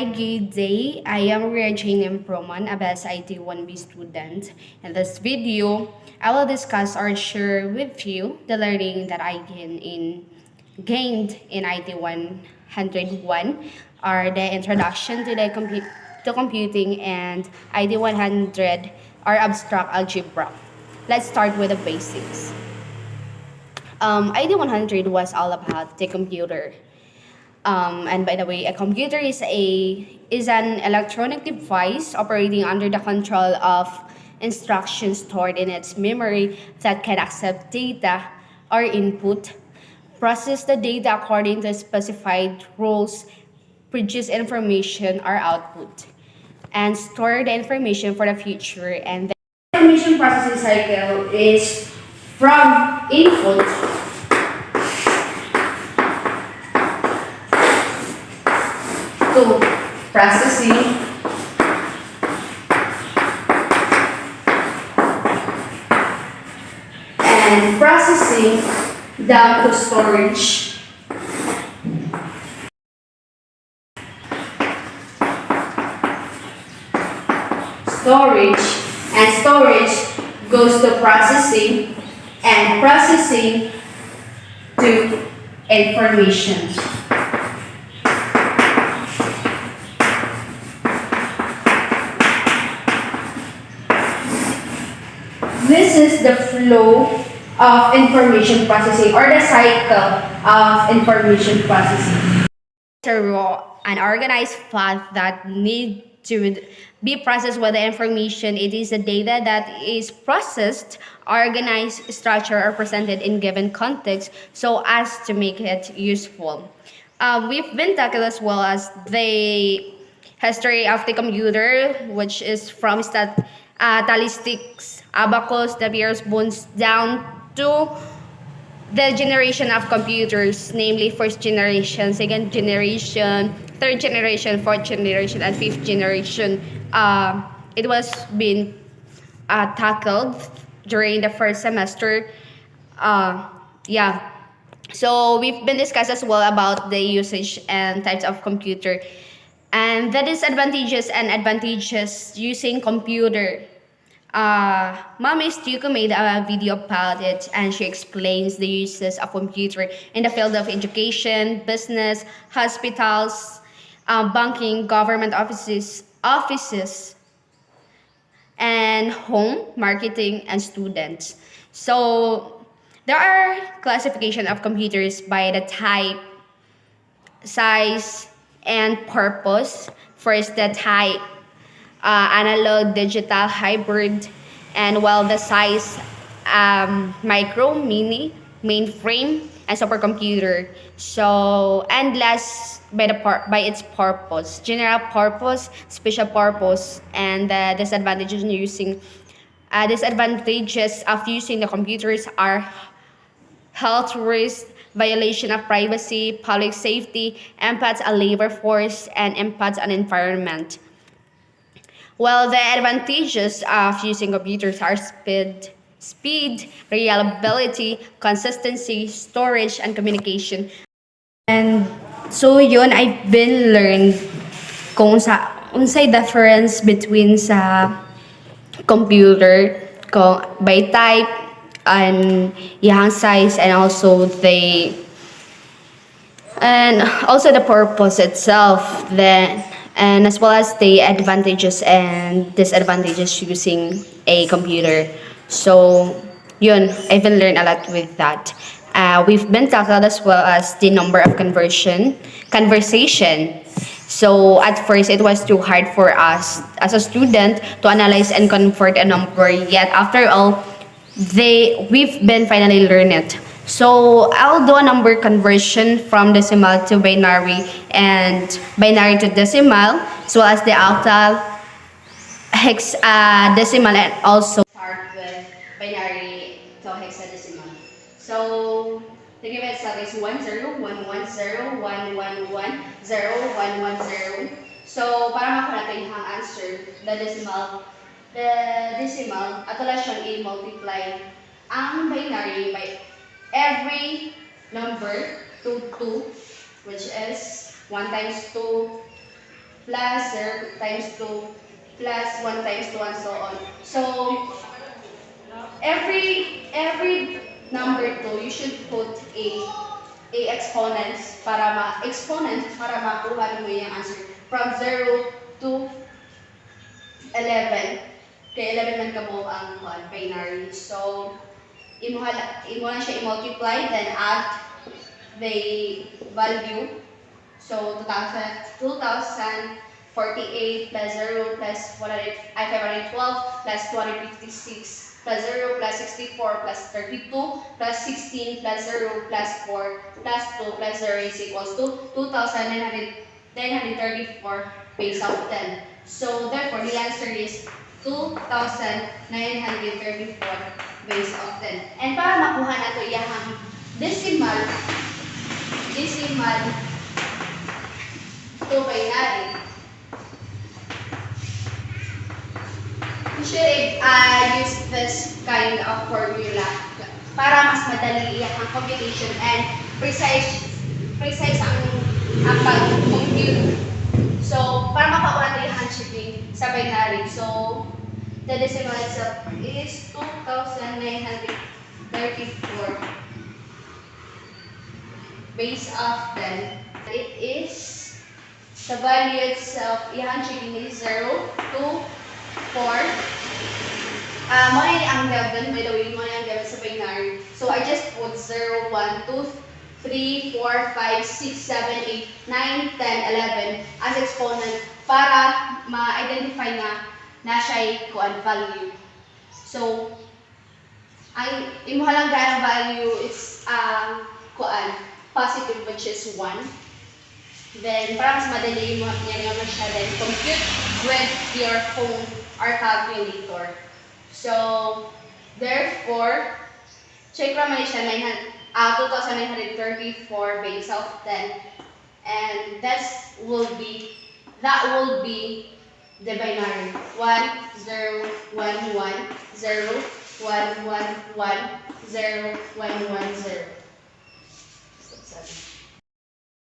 Hi, good day. I am Regina Improman, a BES IT 1B student. In this video, I will discuss or share with you the learning that I gained in IT 101, or the introduction to to computing, and IT 100 or abstract algebra. Let's start with the basics. ID 100 was all about the computer. And by the way, a computer is an electronic device operating under the control of instructions stored in its memory that can accept data or input, process the data according to specified rules, produce information or output, and store the information for the future. And the information processing cycle is from input to processing and processing down to storage. Storage goes to processing, and processing to information. This is the flow of information processing, or the cycle of information processing. An organized path that need to be processed with the information. It is the data that is processed, organized, structured, or presented in given context so as to make it useful. We've been talking as well as the history of the computer, which is from statistics, abacus, the Pierce bones, down to the generation of computers, namely first generation, second generation, third generation, fourth generation, and fifth generation. It was being tackled during the first semester. Yeah. So we've been discussed as well about the usage and types of computer, and the disadvantages and advantages using computer. Mommy Stuko made a video about it, and she explains the uses of computer in the field of education, business, hospitals, banking, government offices, and home, marketing, and students. So there are classification of computers by the type, size, and purpose. First, the type, analog, digital, hybrid, and while the size, micro, mini, mainframe, and supercomputer. So, and last by its purpose, general purpose, special purpose, and the disadvantages of using the computers are health risk, violation of privacy, public safety, impacts on labor force, and impacts on environment. Well, the advantages of using computers are speed, reliability, consistency, storage, and communication. And so yun, I've been learned kung unsay difference between sa computer by type and yang size, and also the purpose itself, then and as well as the advantages and disadvantages using a computer. So yun, I've been learned a lot with that. We've been tackled as well as the number of conversation. So at first it was too hard for us as a student to analyze and convert a number, yet after all we've been finally learn it. So I'll do a number conversion from decimal to binary, and binary to decimal, as well as the octal, decimal, and also start with binary to hexadecimal. So the given set is 1011011101110. So para makuha natin yung answer, the decimal, ato lang siyang i-multiply ang binary by every number to 2, which is 1 times 2, plus 0 times 2 plus 1 times 2 and so on. So every number 2 you should put a exponent para makuha mo yung answer from 0 to 11. Kaya 11 man kamo ang binary. So imo lang siya i-multiply then add the value. So 2048 plus 0 plus 512 plus 256 plus 0 plus 64 plus 32 plus 16 plus 0 plus 4 plus 2 plus 0 is equals to 2,934 base of 10. So therefore the answer is 2,934 base of 10. And para makuha na ito iyahang decimal to binary, we should use this kind of formula para mas madali ang computation and precise ang pag-compute. So, para makakuha natin yung shipping sa binary. So, the decimal itself is 2,934 base of 10. It is the value itself, yung shipping is 0, 2, 4. Muna yung ang given, by the way, muna yung given sa binary. So, I just put 0, 1, 2, 3, 4, 5, 6, 7, 8, 9, 10, 11 as exponent para ma-identify na siya kuan value. So, ang imuhalang gana value is kuan positive, which is 1. Then, para mas madali mo yan naman siya, then compute with your phone or calculator. So, therefore, check naman siya 2,934 base of 10. And that will be the binary. 1, 0, 1, 1, 0, 1, 1, 1, 0, 1, 1, 0.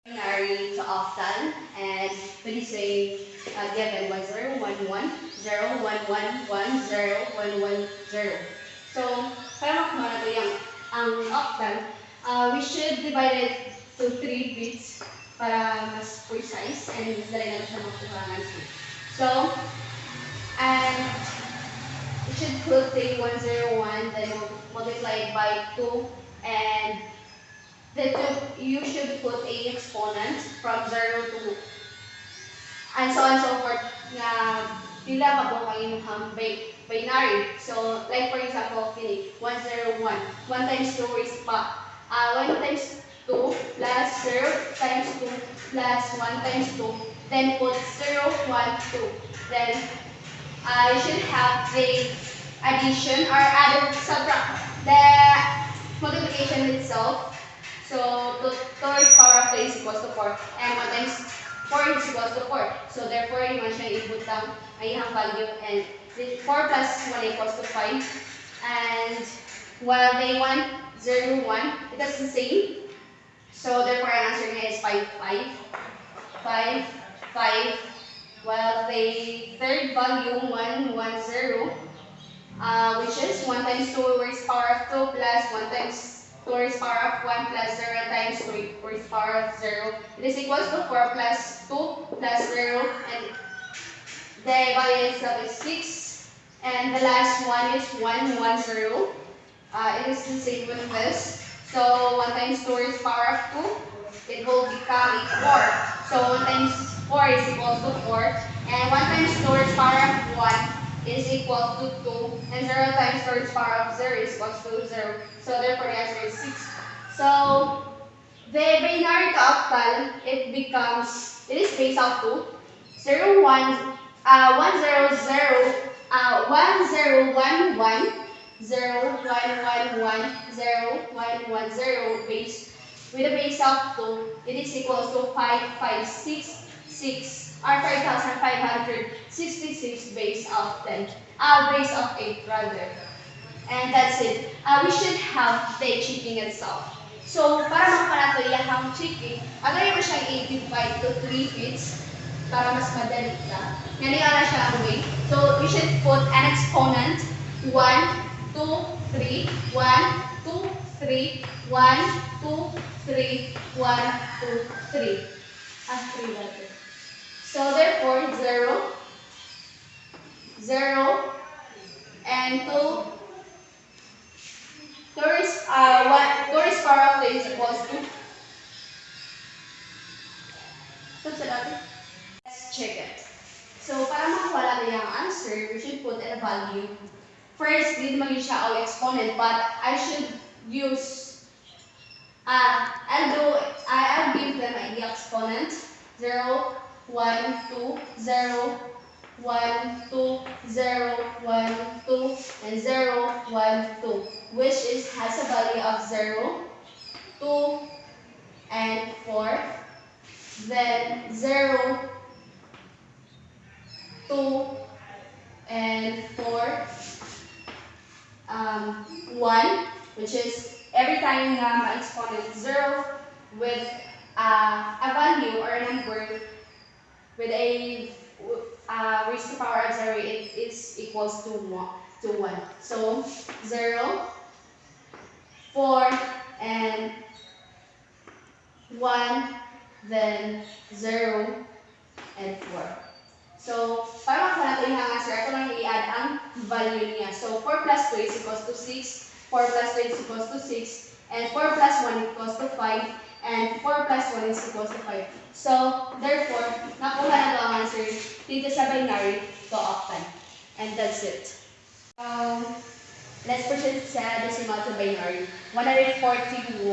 Binary to octal, and when you say given 1, 0, 1, 1, 0, 1, 1, 1, 0, 1, 1, 0. So, para makuha na ito ang octal, we should divide it to 3 bits para mas precise and mas dali na siya makuha ng answer. So, and we should put the 101, then multiply it by 2, and then you should put a exponent from 0 to and so on and so forth na pila mabuhay yung binary. So, like for example, 101. 1 times 2 is 1 times 2 plus 0 times 2 plus 1 times 2. Then put 0, 1, 2. Then, you should have the addition or subtract the multiplication itself. So, 2 raised power of 3 is equals to 4. And 1 times 4 is equals to 4. So, therefore, you want siya i-put down ay ang value. And 4 plus 1 equals to 5. And while they 1, 0, 1, it is the same. So, therefore, our answer here is 5, 5. 5, 5. While the third value, 1, 1, 0, which is 1 times 2 raised power of 2 plus 1 times 2 raised power of 1 plus 0 times 2 raised power of 0. It is equals to 4 plus 2 plus 0, and the value itself is 6. And the last one is 1, 1, 0. It is the same with this. So 1 times 2 raised power of 2, it will become 4. So 1 times 4 is equal to 4. And 1 times 2 raised power of 1 is equal to 2. And 0 times 2 raised power of 0 is equal to 0. So therefore the answer is 6. So the binary to octal, it is based off 2. 0, 1, 1, 0, 0, 1, 0, 1, 1. 0, 1, 1, 1, 0, 1, 1, 0 base. With a base of 2, it is equal to 5, 5, 6, 6, or 5,566 base of 10. Base of 8 rather. And that's it. We should have the chipping itself. So, para makapanatoy yung chipping, agay mo siyang i-divide to 3 bits. para mas madali ka. Ganyan na siya ang way. So, we should put an exponent. 1, 2, 3, 1, 2, 3, 1, 2, 3, 1, 2, 3. As 3 letters. So, therefore, 0, 0, and 2, 2 is power of 2 is equals to. Let's check it. So, para makuha natin yung answer, we should put in a value. First, hindi naman yun siya all exponent, but I should use, I'll give them the exponent. 0, 1, 2, 0, 1, 2, 0, 1, 2, and 0, 1, 2, which has a value of 0, 2, and 4. Then 0, 2, and 4, 1, which is every time exponent 0 with a value or a number with a raised to power of 0, it is equals to 1. So 0, 4, and 1, then 0, and 4. So, para makuha natin yung answer, ito lang i-add ang value niya. So, 4 plus 2 is equals to 6, 4 plus 2 is equals to 6, and 4 plus 1 is equals to 5, and 4 plus 1 is equals to 5. So, therefore, nakuha na ito ang answer dito sa binary to octal. And that's it. Let's proceed sa decimal to binary. 141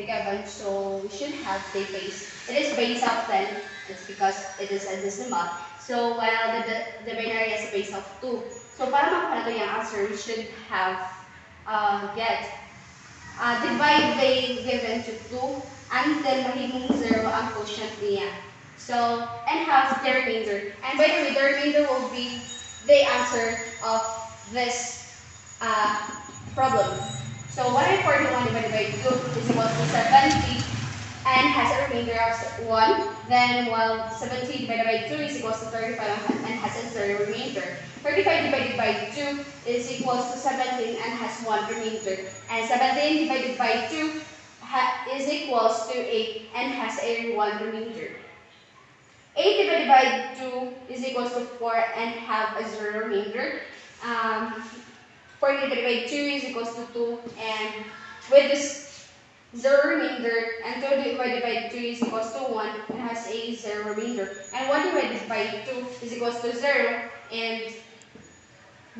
megabytes, so we should have the base. It is base of 10, it's because it is a decimal. So while the binary has a base of 2. So para makuha natin yung answer, we should have divide the given to 2 until mahiging 0 ang quotient niya. So, and have the remainder. And by the way, the remainder will be the answer of this problem. So 141 divided by 2 is equal to 70 and has a remainder of 1. Then while 70 divided by 2 is equal to 35 and has a 0 remainder. 35 divided by 2 is equal to 17 and has 1 remainder. And 17 divided by 2 is equal to 8 and has a 1 remainder. 8 divided by 2 is equal to 4 and have a 0 remainder. 4 divided by 2 is equal to 2, and with this 0 remainder, and 2 divided by 2 is equal to 1 and has a 0 remainder. And 1 divided by 2 is equal to 0, and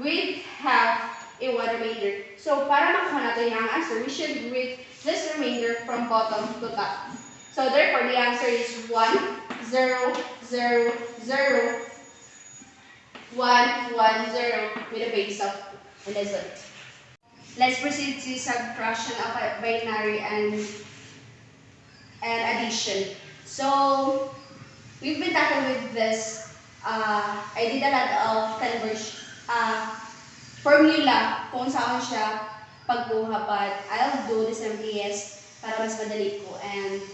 we have a 1 remainder. So para makuha natin yung answer, we should read this remainder from bottom to top. So therefore, the answer is 1, 0, 0, 0, 1, 1, 0 with a base of 2. And that's it. Let's proceed to subtraction of binary and addition. So we've been tackling with this. I did a lot of conversion formula kung saan siya pagkuha, but I'll do this MPS para mas madali ko and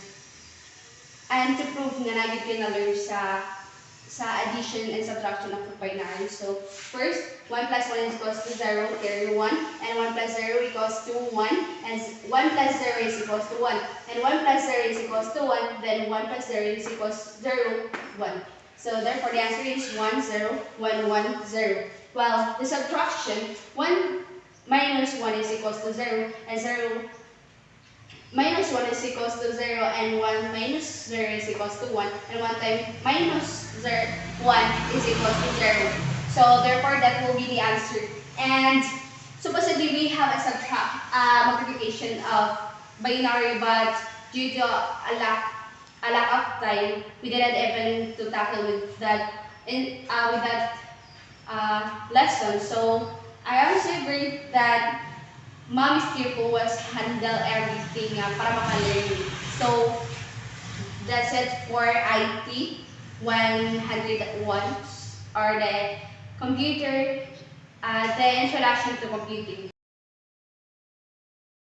to prove na nagit yun na learn sa addition and subtraction of binary. So first, 1 plus 1 is equals to 0, carry 1, and 1 plus 0 equals to 1, and 1 plus 0 is equals to 1, and 1 plus 0 is equals to 1, then 1 plus 0 is equals to 0, 1. So therefore, the answer is 1, 0, 1, 1, 0. Well, the subtraction, 1 minus 1 is equals to 0, and 0 minus 1 is equals to 0, and 1 minus 0 is equals to 1, and 1 times minus 1 is equals to 0. So therefore, that will be the answer. And supposedly, we have a multiplication of binary, but due to a lack of time, we didn't even to tackle with that lesson. So I also agree that Mom is careful was handle everything para maka-learn. So that's it for IT 101 or the computer, the introduction to computing.